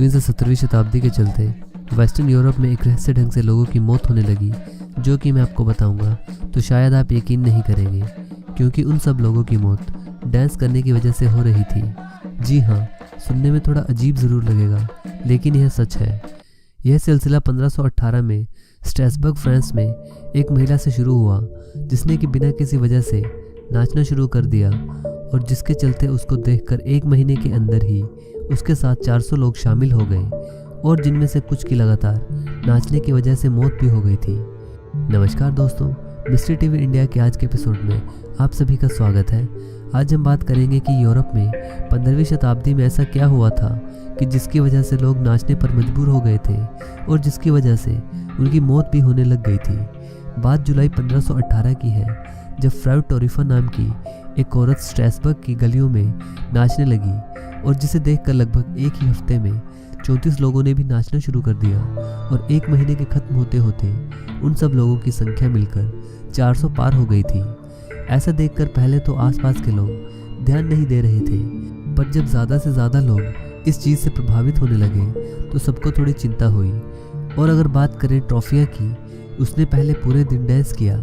14वीं से 17वीं शताब्दी के चलते वेस्टर्न यूरोप में एक रहस्य ढंग से लोगों की मौत होने लगी, जो कि मैं आपको बताऊंगा तो शायद आप यकीन नहीं करेंगे, क्योंकि उन सब लोगों की मौत डांस करने की वजह से हो रही थी। जी हाँ, सुनने में थोड़ा अजीब ज़रूर लगेगा, लेकिन यह सच है। यह सिलसिला 1518 में स्ट्रासबर्ग, फ्रांस में एक महिला से शुरू हुआ, जिसने कि बिना किसी वजह से नाचना शुरू कर दिया, और जिसके चलते उसको देखकर एक महीने के अंदर ही उसके साथ 400 लोग शामिल हो गए, और जिनमें से कुछ की लगातार नाचने की वजह से मौत भी हो गई थी। नमस्कार दोस्तों, मिस्ट्री टीवी इंडिया के आज के एपिसोड में आप सभी का स्वागत है। आज हम बात करेंगे कि यूरोप में 15वीं शताब्दी में ऐसा क्या हुआ था कि जिसकी वजह से लोग नाचने पर मजबूर हो गए थे, और जिसकी वजह से उनकी मौत भी होने लग गई थी। बात जुलाई 1518 की है, जब फ्राउ टोरिफा नाम की एक औरत स्ट्रासबर्ग की गलियों में नाचने लगी, और जिसे देखकर लगभग एक ही हफ्ते में 34 लोगों ने भी नाचना शुरू कर दिया, और एक महीने के खत्म होते होते उन सब लोगों की संख्या मिलकर 400 पार हो गई थी। ऐसा देखकर पहले तो आसपास के लोग ध्यान नहीं दे रहे थे, पर जब ज़्यादा से ज़्यादा लोग इस चीज़ से प्रभावित होने लगे तो सबको थोड़ी चिंता हुई। और अगर बात करें ट्रोफिया की, उसने पहले पूरे दिन डांस किया,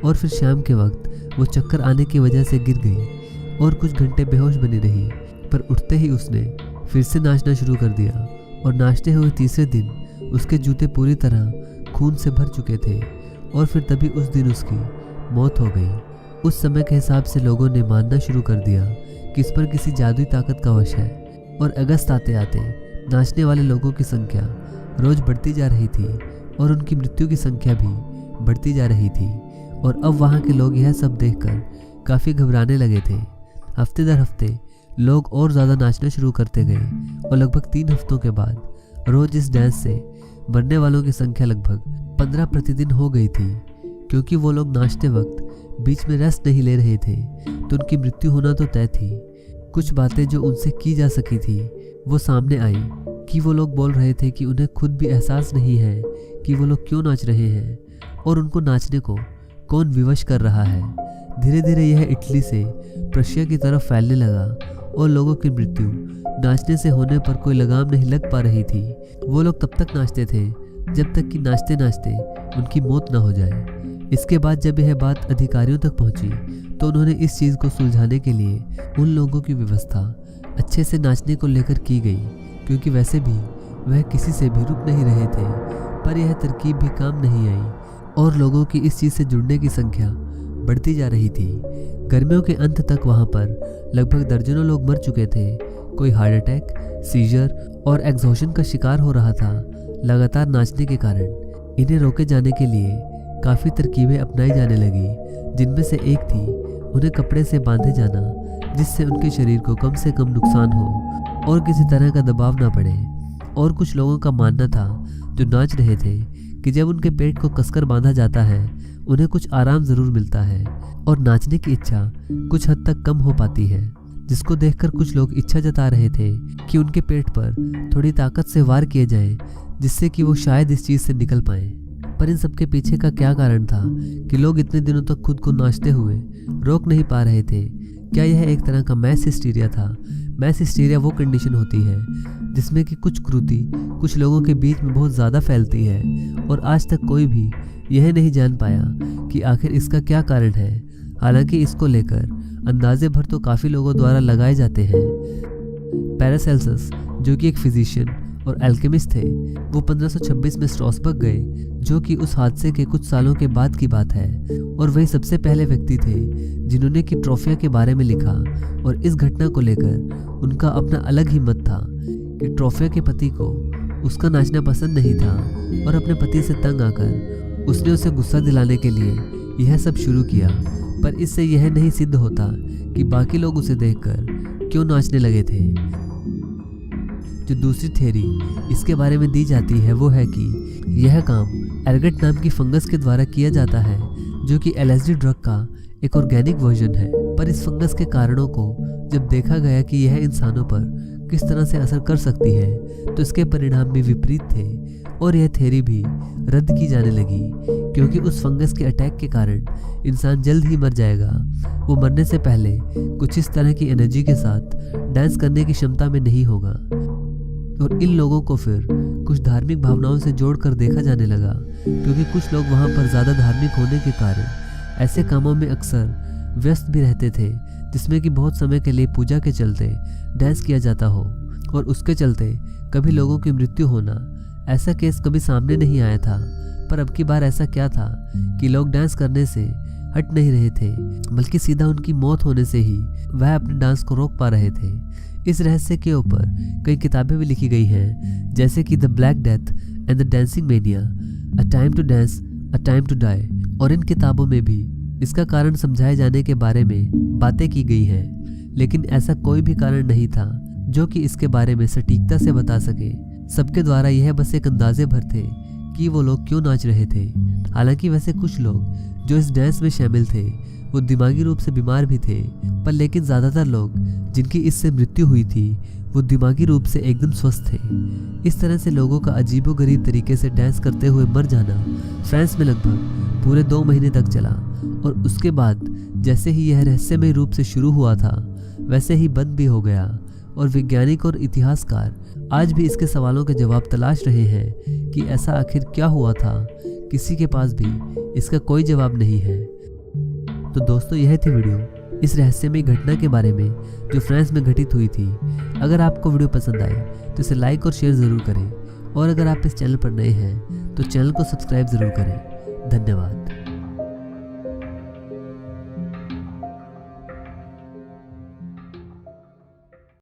और फिर शाम के वक्त वो चक्कर आने की वजह से गिर गई और कुछ घंटे बेहोश बनी रही, पर उठते ही उसने फिर से नाचना शुरू कर दिया, और नाचते हुए तीसरे दिन उसके जूते पूरी तरह खून से भर चुके थे, और फिर तभी उस दिन उसकी मौत हो गई। उस समय के हिसाब से लोगों ने मानना शुरू कर दिया कि इस पर किसी जादुई ताकत का वश है, और अगस्त आते आते नाचने वाले लोगों की संख्या रोज बढ़ती जा रही थी, और उनकी मृत्यु की संख्या भी बढ़ती जा रही थी। और अब वहाँ के लोग यह सब देखकर काफ़ी घबराने लगे थे। हफ्ते दर हफ्ते लोग और ज़्यादा नाचना शुरू करते गए, और लगभग 3 हफ्तों के बाद रोज इस डांस से मरने वालों की संख्या लगभग 15 प्रतिदिन हो गई थी। क्योंकि वो लोग नाचते वक्त बीच में रेस्ट नहीं ले रहे थे, तो उनकी मृत्यु होना तो तय थी। कुछ बातें जो उनसे की जा सकी थी वो सामने आई, कि वो लोग बोल रहे थे कि उन्हें खुद भी एहसास नहीं है कि वो लोग क्यों नाच रहे हैं, और उनको नाचने को कौन विवश कर रहा है। धीरे धीरे यह इटली से प्रशिया की तरफ फैलने लगा, और लोगों की मृत्यु नाचने से होने पर कोई लगाम नहीं लग पा रही थी। वो लोग तब तक नाचते थे जब तक कि नाचते नाचते उनकी मौत न हो जाए। इसके बाद जब यह बात अधिकारियों तक पहुंची, तो उन्होंने इस चीज़ को सुलझाने के लिए उन लोगों की व्यवस्था अच्छे से नाचने को लेकर की गई, क्योंकि वैसे भी वह किसी से भी रुक नहीं रहे थे। पर यह तरकीब भी काम नहीं आई, और लोगों की इस चीज़ से जुड़ने की संख्या बढ़ती जा रही थी। गर्मियों के अंत तक वहाँ पर लगभग दर्जनों लोग मर चुके थे। कोई हार्ट अटैक, सीजर और एग्जॉशन का शिकार हो रहा था लगातार नाचने के कारण। इन्हें रोके जाने के लिए काफ़ी तरकीबें अपनाई जाने लगी, जिनमें से एक थी उन्हें कपड़े से बांधे जाना, जिससे उनके शरीर को कम से कम नुकसान हो और किसी तरह का दबाव ना पड़े। और कुछ लोगों का मानना था जो नाच रहे थे कि जब उनके पेट को कसकर बांधा जाता है, उन्हें कुछ आराम ज़रूर मिलता है, और नाचने की इच्छा कुछ हद तक कम हो पाती है। जिसको देखकर कुछ लोग इच्छा जता रहे थे कि उनके पेट पर थोड़ी ताकत से वार किए जाएं, जिससे कि वो शायद इस चीज़ से निकल पाएं। पर इन सब के पीछे का क्या कारण था कि लोग इतने दिनों तक खुद को नाचते हुए रोक नहीं पा रहे थे? क्या यह एक तरह का मैस हिस्टीरिया था? मैस हिस्टीरिया वो कंडीशन होती है जिसमें कि कुछ कृति कुछ लोगों के बीच में बहुत ज़्यादा फैलती है, और आज तक कोई भी यह नहीं जान पाया कि आखिर इसका क्या कारण है। हालांकि इसको लेकर अंदाजे भर तो काफ़ी लोगों द्वारा लगाए जाते हैं। पैरासेल्सस, जो कि एक फिजिशियन और एल्केमिस्ट थे, वो 1526 में स्ट्रासबर्ग गए, जो कि उस हादसे के कुछ सालों के बाद की बात है। और वही सबसे पहले व्यक्ति थे जिन्होंने कि ट्रोफिया के बारे में लिखा, और इस घटना को लेकर उनका अपना अलग ही मत था कि ट्रोफिया के पति को उसका नाचना पसंद नहीं था, और अपने पति से तंग आकर उसने उसे गुस्सा दिलाने के लिए यह सब शुरू किया। पर इससे यह नहीं सिद्ध होता कि बाकी लोग उसे देखकर क्यों नाचने लगे थे। जो दूसरी थ्योरी इसके बारे में दी जाती है वो है कि यह काम एरगट नाम की फंगस के द्वारा किया जाता है, जो कि एलएसडी ड्रग का एक ऑर्गेनिक वर्जन है। पर इस फंगस के कारणों को जब देखा गया कि यह इंसानों पर किस तरह से असर कर सकती है, तो इसके परिणाम भी विपरीत थे, और यह थ्योरी भी रद्द की जाने लगी, क्योंकि उस फंगस के अटैक के कारण इंसान जल्द ही मर जाएगा। वो मरने से पहले कुछ इस तरह की एनर्जी के साथ डांस करने की क्षमता में नहीं होगा। और इन लोगों को फिर कुछ धार्मिक भावनाओं से जोड़कर देखा जाने लगा, क्योंकि कुछ लोग वहाँ पर ज़्यादा धार्मिक होने के कारण ऐसे कामों में अक्सर व्यस्त भी रहते थे जिसमें कि बहुत समय के लिए पूजा के चलते डांस किया जाता हो, और उसके चलते कभी लोगों की मृत्यु होना। ऐसा केस कभी सामने नहीं आया था, पर अब की बार ऐसा क्या था कि लोग डांस करने से हट नहीं रहे थे, बल्कि सीधा उनकी मौत होने से ही वह अपने डांस को रोक पा रहे थे। इस रहस्य के ऊपर कई किताबें भी लिखी गई हैं, जैसे कि the black death and the dancing mania, a time to dance, a time to die. और इन किताबों में भी इसका कारण समझाए जाने के बारे में बातें की गई हैं, लेकिन ऐसा कोई भी कारण नहीं था जो कि इसके बारे में सटीकता से बता सके। सबके द्वारा यह बस एक अंदाजे भर थे कि वो लोग क्यों नाच रहे थे। हालांकि वैसे कुछ लोग जो इस डांस में शामिल थे वो दिमागी रूप से बीमार भी थे, पर लेकिन ज़्यादातर लोग जिनकी इससे मृत्यु हुई थी वो दिमागी रूप से एकदम स्वस्थ थे। इस तरह से लोगों का अजीबोगरीब तरीके से डांस करते हुए मर जाना फ्रांस में लगभग पूरे 2 महीने तक चला, और उसके बाद जैसे ही यह रहस्यमय रूप से शुरू हुआ था वैसे ही बंद भी हो गया। और वैज्ञानिक और इतिहासकार आज भी इसके सवालों के जवाब तलाश रहे हैं कि ऐसा आखिर क्या हुआ था। किसी के पास भी इसका कोई जवाब नहीं है। तो दोस्तों, यह थी वीडियो इस रहस्यमय घटना के बारे में जो फ्रांस में घटित हुई थी। अगर आपको वीडियो पसंद आए तो इसे लाइक और शेयर ज़रूर करें, और अगर आप इस चैनल पर नए हैं तो चैनल को सब्सक्राइब ज़रूर करें। धन्यवाद।